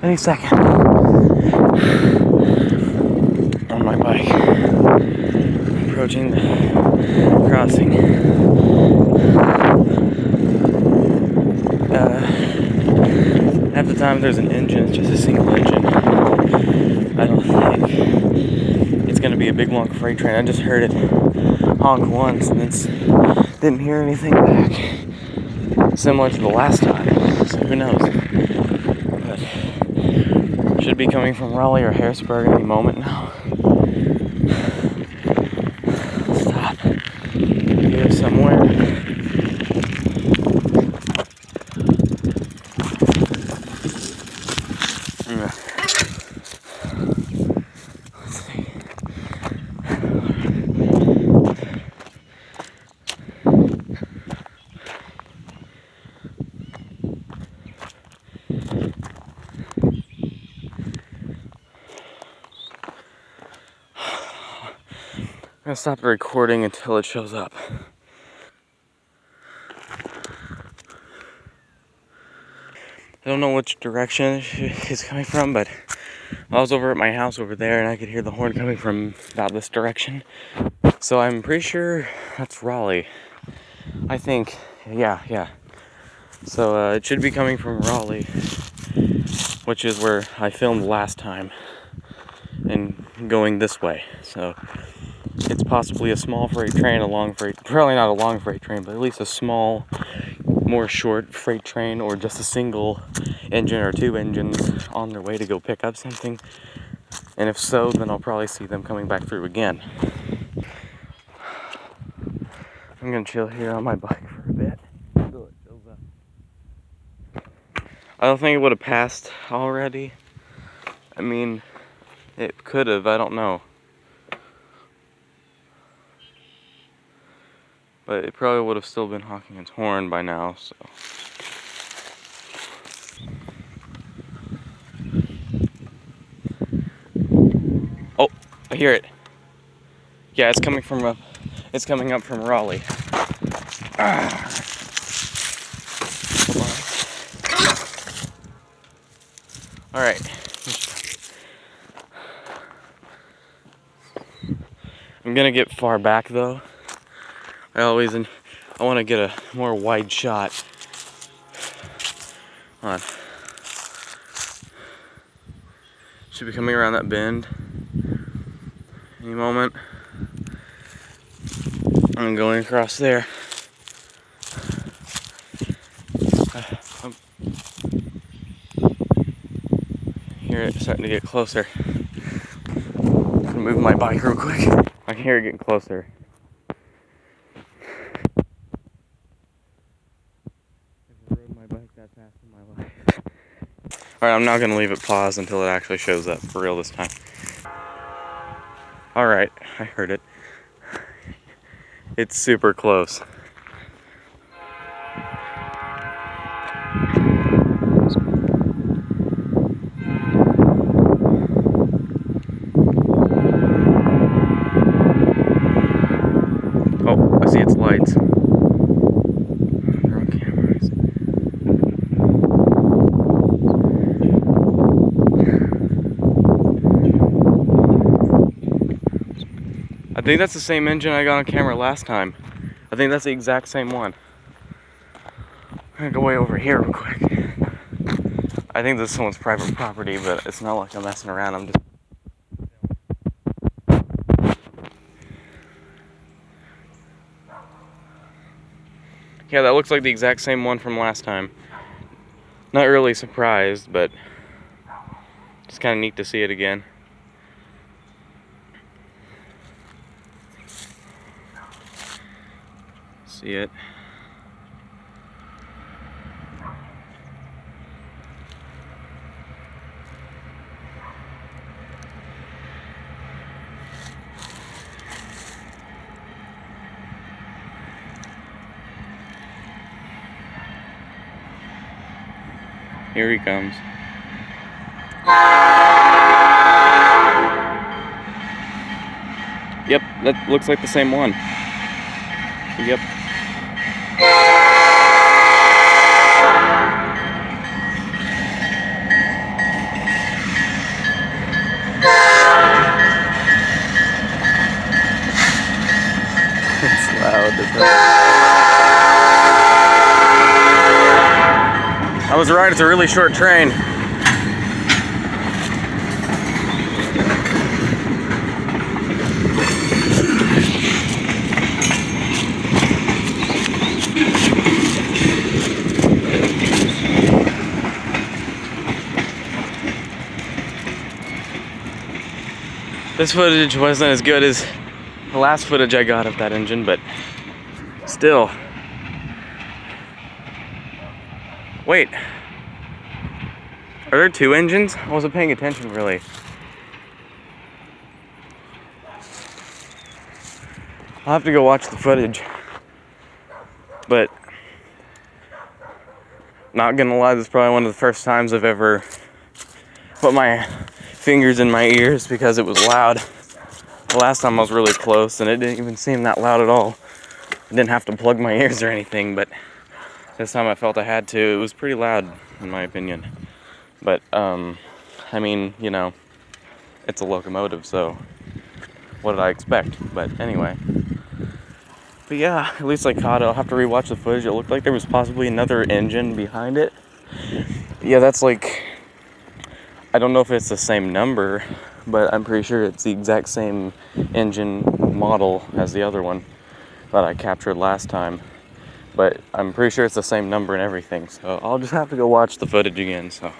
any second on my bike, approaching the crossing. Half the time there's an engine, it's just a single engine. I don't think it's gonna be a big long freight train. I just heard it honk once and then didn't hear anything back. Similar to the last time, so who knows? But should be coming from Raleigh or Harrisburg any moment now. Stop here somewhere. Let's see. I'm gonna stop the recording until it shows up. I don't know which direction it's coming from, but I was over at my house over there and I could hear the horn coming from about this direction. So I'm pretty sure that's Raleigh. I think, yeah. So it should be coming from Raleigh, which is where I filmed last time, and going this way. So it's possibly a small freight train, a long freight, probably not a long freight train, but at least a small, more short freight train, or just a single engine or two engines on their way to go pick up something. And if so, then I'll probably see them coming back through again. I'm gonna chill here on my bike for a bit until it fills up. I don't think it would have passed already. I mean, it could have, I don't know. But it probably would have still been honking its horn by now, so. Oh, I hear it. Yeah, it's coming from it's coming up from Raleigh. All right. I'm gonna get far back though. I want to get a more wide shot. Hold on. Should be coming around that bend any moment. I'm going across there. Hear it starting to get closer. I'm gonna move my bike real quick. I can hear it getting closer. I've rode my bike that fast in my life. Alright, I'm not gonna leave it paused until it actually shows up for real this time. Alright, I heard it. It's super close. Oh, I see its lights. They're on cameras. I think that's the same engine I got on camera last time. I think that's the exact same one. I'm gonna go way over here real quick. I think this is someone's private property, but it's not like I'm messing around. I'm just... Yeah, that looks like the exact same one from last time. Not really surprised, but just kind of neat to see it again. See it. Here he comes. Yep, that looks like the same one. Yep. was right, it's a really short train. This footage wasn't as good as the last footage I got of that engine, but still. Wait. Are there two engines? I wasn't paying attention really. I'll have to go watch the footage. But not gonna lie, this is probably one of the first times I've ever put my fingers in my ears because it was loud. The last time I was really close and it didn't even seem that loud at all. I didn't have to plug my ears or anything, but this time I felt I had to. It was pretty loud in my opinion. But I mean, you know, it's a locomotive, so what did I expect? But anyway. But yeah, at least I caught it. I'll have to rewatch the footage. It looked like there was possibly another engine behind it. Yeah, that's like, I don't know if it's the same number, but I'm pretty sure it's the exact same engine model as the other one that I captured last time. But I'm pretty sure it's the same number and everything. So I'll just have to go watch the footage again, so.